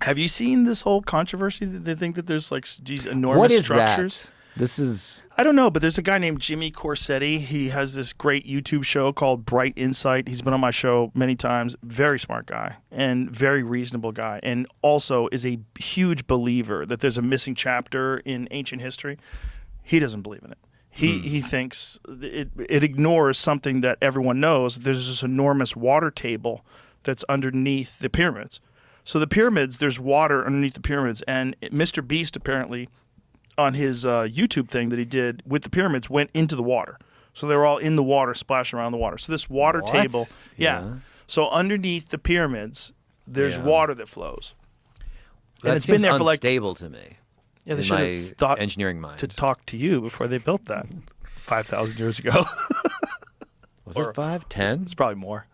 Have you seen this whole controversy that they think that there's like these enormous What is structures? that? This is... I don't know, but there's a guy named Jimmy Corsetti. He has this great YouTube show called Bright Insight. He's been on my show many times. Very smart guy and very reasonable guy, and also is a huge believer that there's a missing chapter in ancient history. He doesn't believe in it. He thinks it ignores something that everyone knows. There's this enormous water table that's underneath the pyramids. So the pyramids, there's water underneath the pyramids, and Mr. Beast apparently, on his YouTube thing that he did with the pyramids, went into the water. So they were all in the water, splashing around the water. So this water table, So underneath the pyramids, there's water that flows. That and it's been there for like unstable to me. Yeah, they in should my have thought engineering mind to talk to you before they built that 5,000 years ago. Was it 5, 10? It's probably more.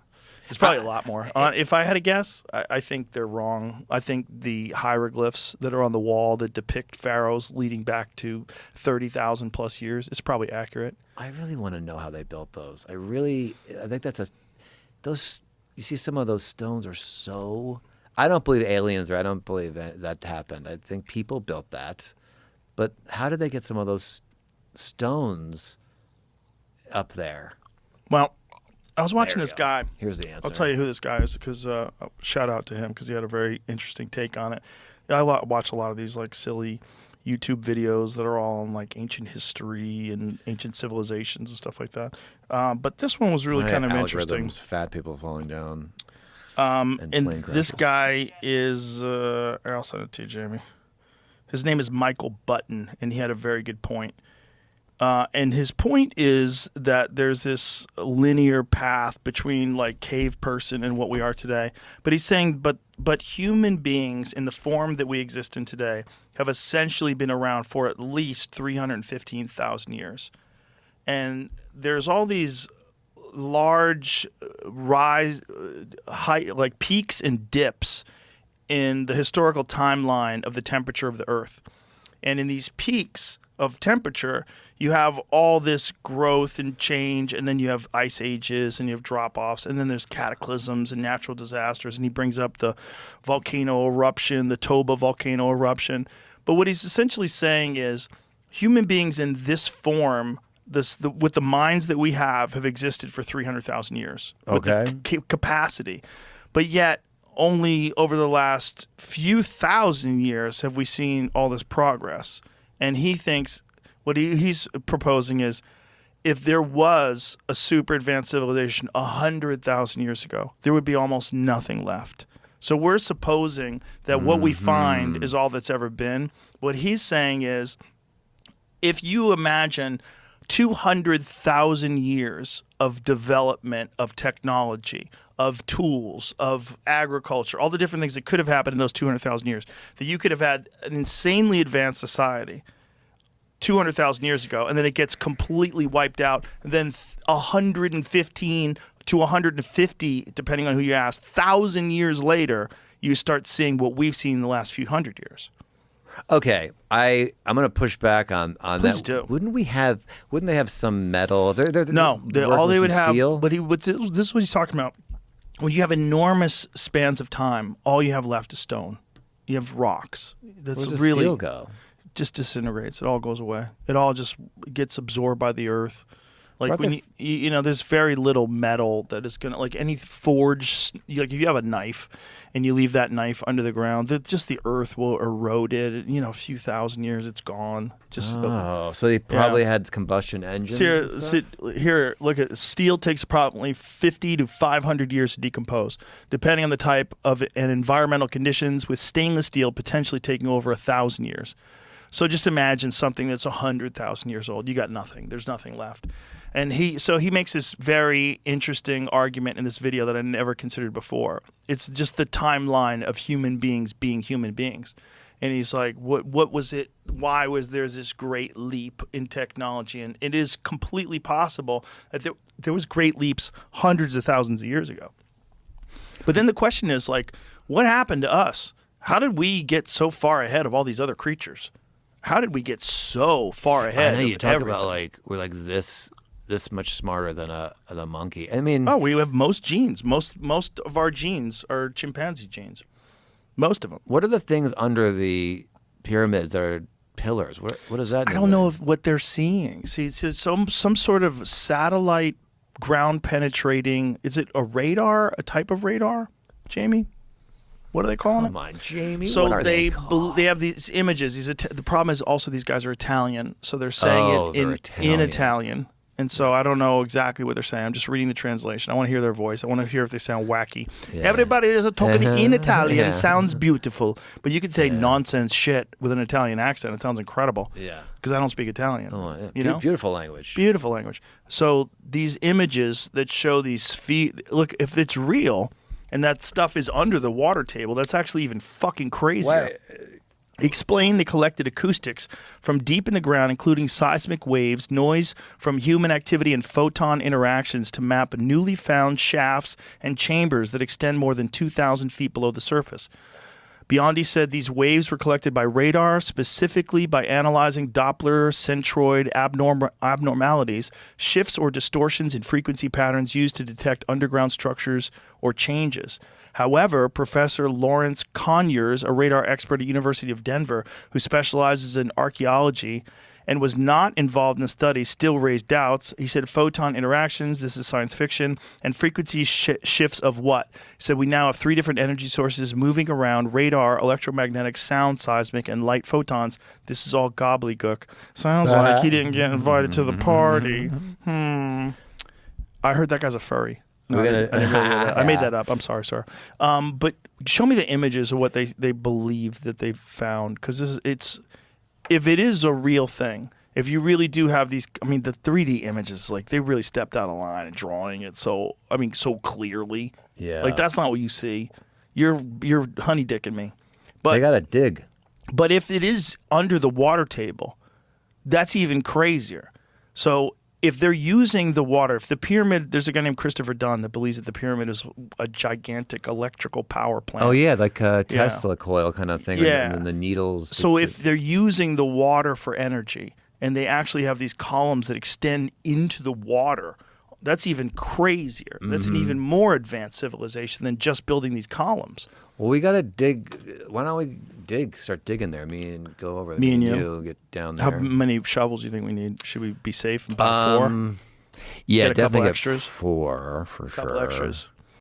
It's probably a lot more. If I had to guess, I think they're wrong. I think the hieroglyphs that are on the wall that depict pharaohs leading back to 30,000 plus years is probably accurate. I really want to know how they built those. I think those, you see some of those stones are so, I don't believe aliens or I don't believe that happened. I think people built that. But how did they get some of those stones up there? Well, I was watching this guy. Here's the answer. I'll tell you who this guy is because shout out to him because he had a very interesting take on it. I watch a lot of these like silly YouTube videos that are all on like ancient history and ancient civilizations and stuff like that. But this one was really kind of interesting. Fat people falling down. And this guy is, I'll send it to you, Jamie. His name is Michael Button, and he had a very good point. And his point is that there's this linear path between like cave person and what we are today. But he's saying, but human beings in the form that we exist in today have essentially been around for at least 315,000 years. And there's all these large height, like peaks and dips in the historical timeline of the temperature of the Earth. And in these peaks of temperature, you have all this growth and change, and then you have ice ages, and you have drop-offs, and then there's cataclysms and natural disasters, and he brings up the volcano eruption, the Toba volcano eruption. But what he's essentially saying is human beings in this form, with the minds that we have existed for 300,000 years. Okay. With the capacity. But yet, only over the last few thousand years have we seen all this progress. And he thinks what he's proposing is if there was a super advanced civilization 100,000 years ago, there would be almost nothing left. So we're supposing that what we find is all that's ever been. What he's saying is if you imagine 200,000 years of development of technology, of tools, of agriculture, all the different things that could have happened in those 200,000 years, that you could have had an insanely advanced society 200,000 years ago, and then it gets completely wiped out, and then 115 to 150, depending on who you ask, 1,000 years later, you start seeing what we've seen in the last few hundred years. Okay, I'm going to push back on Please that. do. Wouldn't they have some metal? No, all they would have. Steel? But this is what he's talking about. When you have enormous spans of time, all you have left is stone. You have rocks. That's Where does really steel go? Just disintegrates. It all goes away. It all just gets absorbed by the earth. Like when you know, there's very little metal that is gonna, like any forge. Like if you have a knife and you leave that knife under the ground, just the earth will erode it. You know, a few thousand years, it's gone. Just so they probably had combustion engines. Here, look at steel takes approximately 50 to 500 years to decompose, depending on the type of and environmental conditions. With stainless steel potentially taking over 1,000 years. So just imagine something that's 100,000 years old. You got nothing. There's nothing left. And he makes this very interesting argument in this video that I never considered before. It's just the timeline of human beings being human beings. And he's like, what was it? Why was there this great leap in technology? And it is completely possible that there was great leaps hundreds of thousands of years ago. But then the question is, like, what happened to us? How did we get so far ahead of all these other creatures? How did we get so far ahead? I know you talk everything? about like we're like this much smarter than a monkey. I mean, we have most genes. Most of our genes are chimpanzee genes. Most of them. What are the things under the pyramids that are pillars? What does that mean? I don't know if what they're seeing. See, it's some sort of satellite ground penetrating. Is it a radar? A type of radar, Jamie? What are they calling Come on, Jamie. So what are they called? they have these images. The problem is also these guys are Italian, so they're saying it in Italian. And so I don't know exactly what they're saying. I'm just reading the translation. I want to hear their voice. I want to hear if they sound wacky. Yeah. Everybody is talking in Italian. Yeah. It sounds beautiful. But you could say nonsense shit with an Italian accent. It sounds incredible. Yeah. Because I don't speak Italian. Oh, yeah. You know? Beautiful language. Beautiful language. So these images that show these feet, look, if it's real and that stuff is under the water table, that's actually even fucking crazier. Explain the collected acoustics from deep in the ground, including seismic waves, noise from human activity, and photon interactions to map newly found shafts and chambers that extend more than 2,000 feet below the surface. Biondi said these waves were collected by radar, specifically by analyzing Doppler centroid abnormalities, shifts or distortions in frequency patterns used to detect underground structures or changes. However, Professor Lawrence Conyers, a radar expert at University of Denver who specializes in archaeology and was not involved in the study, still raised doubts. He said photon interactions, this is science fiction, and frequency shifts of what? He said we now have 3 different energy sources moving around: radar, electromagnetic, sound, seismic, and light photons. This is all gobbledygook. Sounds like he didn't get invited to the party. I heard that guy's a furry. No, I didn't really know that. I made that up. I'm sorry, sir. But show me the images of what they believe that they've found, because if it is a real thing, if you really do have these, I mean, the 3D images, like they really stepped out of line and drawing it so clearly. Yeah. Like that's not what you see. You're honey dicking me. But they gotta dig. But if it is under the water table, that's even crazier. So if they're using the water, if the pyramid, there's a guy named Christopher Dunn that believes that the pyramid is a gigantic electrical power plant. Oh, yeah, like a Tesla coil kind of thing. Yeah. And then the needles. So if they're using the water for energy and they actually have these columns that extend into the water, that's even crazier. That's an even more advanced civilization than just building these columns. Well, we got to dig. Why don't we start digging there? Go over there. Me and you. Get down there. How many shovels do you think we need? Should we be safe and buy 4? Yeah, Get a couple definitely extras? Get 4 for sure. Couple extras.